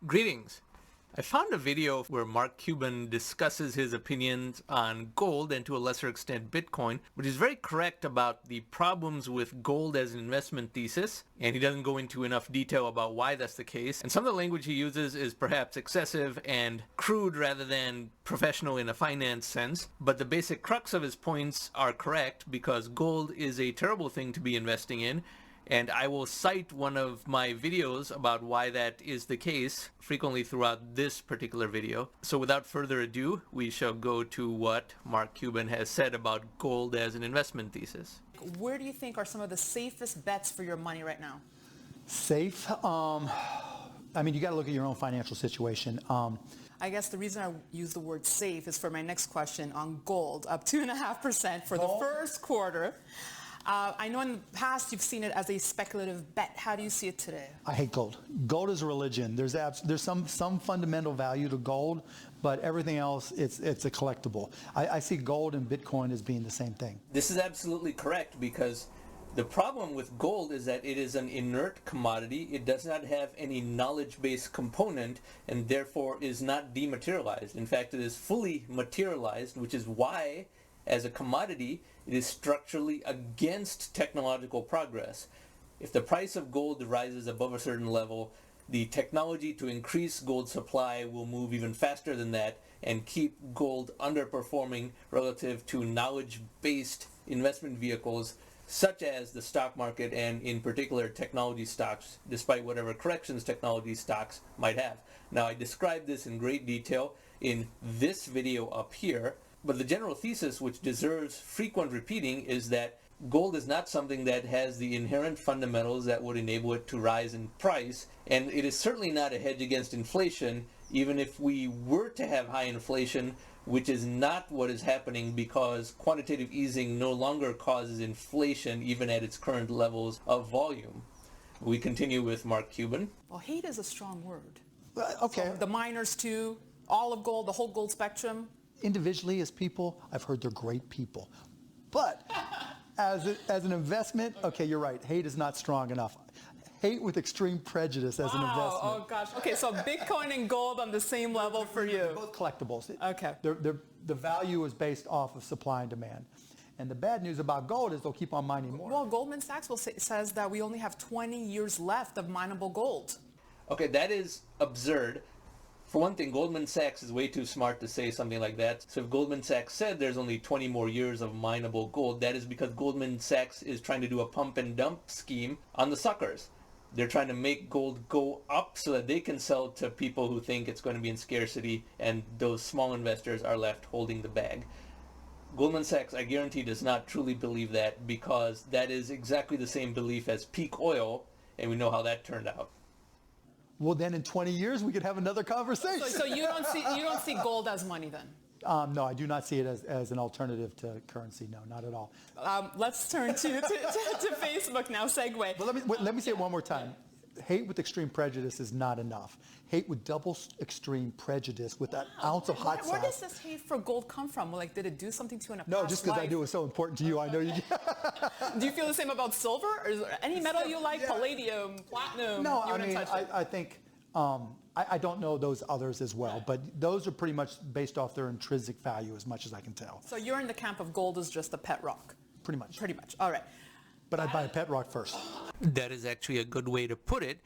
Greetings. I found a video where Mark Cuban discusses his opinions on gold and to a lesser extent Bitcoin, but he's very correct about the problems with gold as an investment thesis, and he doesn't go into enough detail about why that's the case. And some of the language he uses is perhaps excessive and crude rather than professional in a finance sense, but the basic crux of his points are correct because gold is a terrible thing to be investing in. And I will cite one of my videos about why that is the case frequently throughout this particular video. So without further ado, we shall go to what Mark Cuban has said about gold as an investment thesis. Where do you think are some of the safest bets for your money right now? Safe? You got to look at your own financial situation. I guess the reason I use the word safe is for my next question on gold, up 2.5% for the first quarter. I know in the past you've seen it as a speculative bet. How do you see it today? I hate gold. Gold is a religion. There's some fundamental value to gold, but everything else, it's a collectible. I see gold and Bitcoin as being the same thing. This is absolutely correct because the problem with gold is that it is an inert commodity. It does not have any knowledge-based component and therefore is not dematerialized. In fact, it is fully materialized, which is why as a commodity, it is structurally against technological progress. If the price of gold rises above a certain level, the technology to increase gold supply will move even faster than that and keep gold underperforming relative to knowledge-based investment vehicles such as the stock market and in particular technology stocks, despite whatever corrections technology stocks might have. Now, I described this in great detail in this video up here. But the general thesis, which deserves frequent repeating, is that gold is not something that has the inherent fundamentals that would enable it to rise in price, and it is certainly not a hedge against inflation, even if we were to have high inflation, which is not what is happening because quantitative easing no longer causes inflation even at its current levels of volume. We continue with Mark Cuban. Well, hate is a strong word. Okay. So the miners too, all of gold, the whole gold spectrum. Individually, as people, I've heard they're great people. But as an investment, okay, you're right. Hate is not strong enough. Hate with extreme prejudice as an investment. Oh, gosh. Okay, so Bitcoin and gold on the same level for you. They're both collectibles. Okay. The value is based off of supply and demand. And the bad news about gold is they'll keep on mining more. Well, Goldman Sachs says that we only have 20 years left of mineable gold. Okay, that is absurd. For one thing, Goldman Sachs is way too smart to say something like that. So if Goldman Sachs said there's only 20 more years of mineable gold, that is because Goldman Sachs is trying to do a pump and dump scheme on the suckers. They're trying to make gold go up so that they can sell to people who think it's going to be in scarcity, and those small investors are left holding the bag. Goldman Sachs, I guarantee, does not truly believe that because that is exactly the same belief as peak oil, and we know how that turned out. Well, then in 20 years, we could have another conversation. So you don't see gold as money then? No, I do not see it as an alternative to currency. No, not at all. Let's turn to Facebook now, segue. But let me say it one more time. Hate with extreme prejudice is not enough. Hate with double extreme prejudice with an ounce of hot sauce. Where does this hate for gold come from? Like, did it do something to you in a past No, just because I life? knew it was so important to you, I know you. Do you feel the same about silver? Or is there any metal you like? Yeah. Palladium, platinum? No, I think, I don't know those others as well, but those are pretty much based off their intrinsic value as much as I can tell. So you're in the camp of gold is just a pet rock? Pretty much. Pretty much, all right. But I'd buy a pet rock first. That is actually a good way to put it.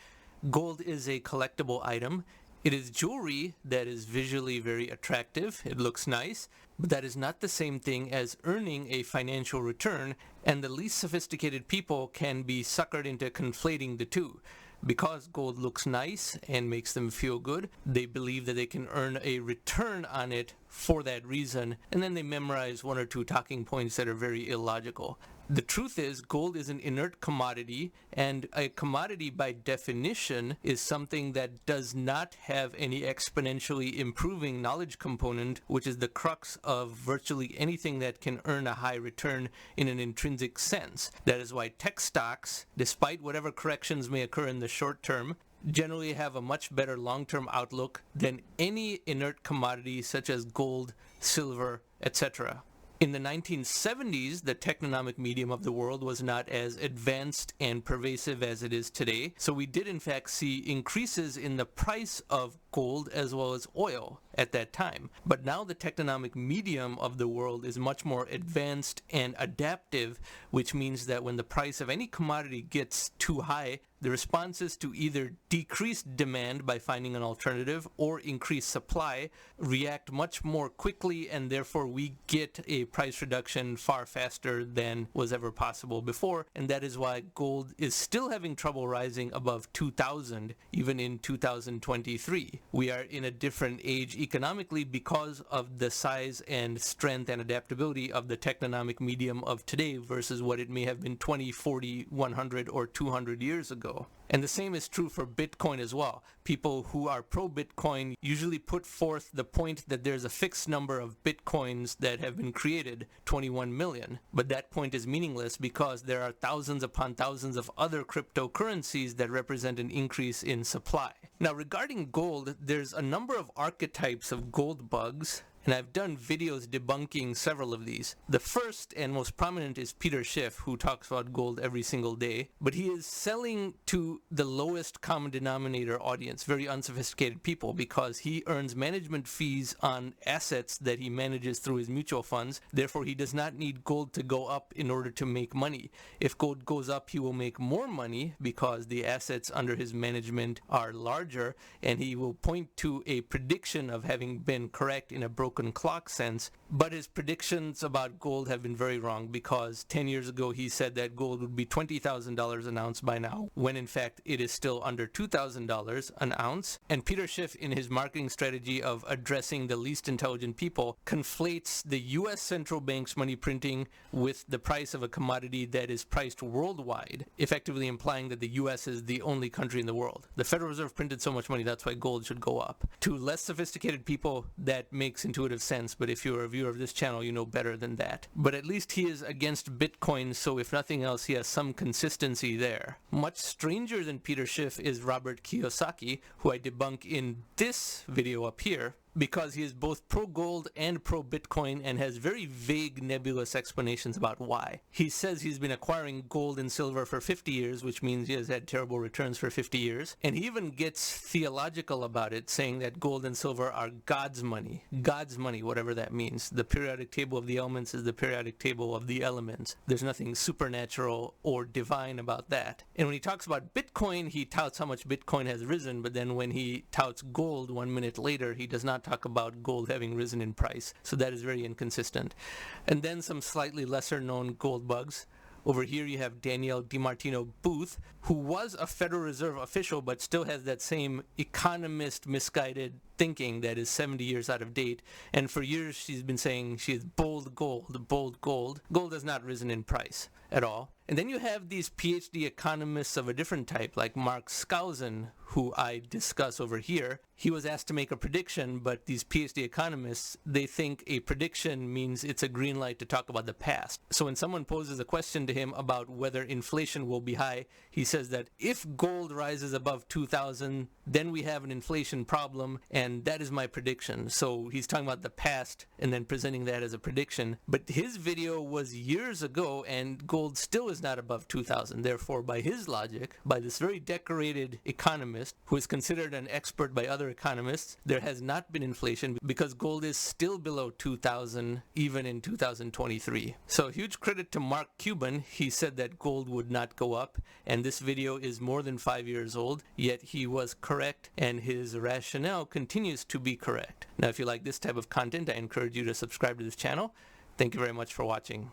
Gold is a collectible item. It is jewelry that is visually very attractive. It looks nice, but that is not the same thing as earning a financial return, and the least sophisticated people can be suckered into conflating the two. Because gold looks nice and makes them feel good, they believe that they can earn a return on it for that reason, and then they memorize one or two talking points that are very illogical. The truth is, gold is an inert commodity, and a commodity by definition is something that does not have any exponentially improving knowledge component, which is the crux of virtually anything that can earn a high return in an intrinsic sense. That is why tech stocks, despite whatever corrections may occur in the short term, generally have a much better long-term outlook than any inert commodity such as gold, silver, etc. In the 1970s, the technonomic medium of the world was not as advanced and pervasive as it is today, so we did in fact see increases in the price of gold as well as oil at that time. But now the technonomic medium of the world is much more advanced and adaptive, which means that when the price of any commodity gets too high, the response is to either decrease demand by finding an alternative or increase supply, react much more quickly, and therefore we get a price reduction far faster than was ever possible before. And that is why gold is still having trouble rising above 2,000 even in 2023. We are in a different age economically because of the size and strength and adaptability of the technonomic medium of today versus what it may have been 20, 40, 100, or 200 years ago. And the same is true for Bitcoin as well. People who are pro-Bitcoin usually put forth the point that there's a fixed number of Bitcoins that have been created, 21 million. But that point is meaningless because there are thousands upon thousands of other cryptocurrencies that represent an increase in supply. Now, regarding gold, there's a number of archetypes of gold bugs, and I've done videos debunking several of these. The first and most prominent is Peter Schiff, who talks about gold every single day, but he is selling to the lowest common denominator audience, very unsophisticated people, because he earns management fees on assets that he manages through his mutual funds. Therefore, he does not need gold to go up in order to make money. If gold goes up, he will make more money because the assets under his management are larger, and he will point to a prediction of having been correct in a broken clock sense, but his predictions about gold have been very wrong because 10 years ago he said that gold would be $20,000 an ounce by now, when in fact it is still under $2,000 an ounce. And Peter Schiff, in his marketing strategy of addressing the least intelligent people, conflates the US central bank's money printing with the price of a commodity that is priced worldwide, effectively implying that the US is the only country in the world. The Federal Reserve printed so much money, that's why gold should go up. To less sophisticated people, that makes intuitive sense, but if you're a viewer of this channel, you know better than that. But at least he is against Bitcoin, so if nothing else, he has some consistency there. Much stranger than Peter Schiff is Robert Kiyosaki, who I debunk in this video up here, because he is both pro-gold and pro-Bitcoin and has very vague, nebulous explanations about why. He says he's been acquiring gold and silver for 50 years, which means he has had terrible returns for 50 years. And he even gets theological about it, saying that gold and silver are God's money. God's money, whatever that means. The periodic table of the elements is the periodic table of the elements. There's nothing supernatural or divine about that. And when he talks about Bitcoin, he touts how much Bitcoin has risen, but then when he touts gold 1 minute later, he does not talk about gold having risen in price. So that is very inconsistent. And then some slightly lesser known gold bugs. Over here you have Danielle DiMartino Booth, who was a Federal Reserve official but still has that same economist misguided thinking that is 70 years out of date. And for years she's been saying she is bold gold, bold gold. Gold has not risen in price at all. And then you have these PhD economists of a different type, like Mark Skousen, who I discuss over here. He was asked to make a prediction, but these PhD economists, they think a prediction means it's a green light to talk about the past. So when someone poses a question to him about whether inflation will be high, he says that if gold rises above 2,000, then we have an inflation problem, and that is my prediction. So he's talking about the past and then presenting that as a prediction. But his video was years ago, and gold still is not above 2,000. Therefore, by his logic, by this very decorated economist, who is considered an expert by other economists, there has not been inflation because gold is still below 2,000 even in 2023. So huge credit to Mark Cuban. He said that gold would not go up, and this video is more than 5 years old, yet he was correct and his rationale continues to be correct. Now, if you like this type of content, I encourage you to subscribe to this channel. Thank you very much for watching.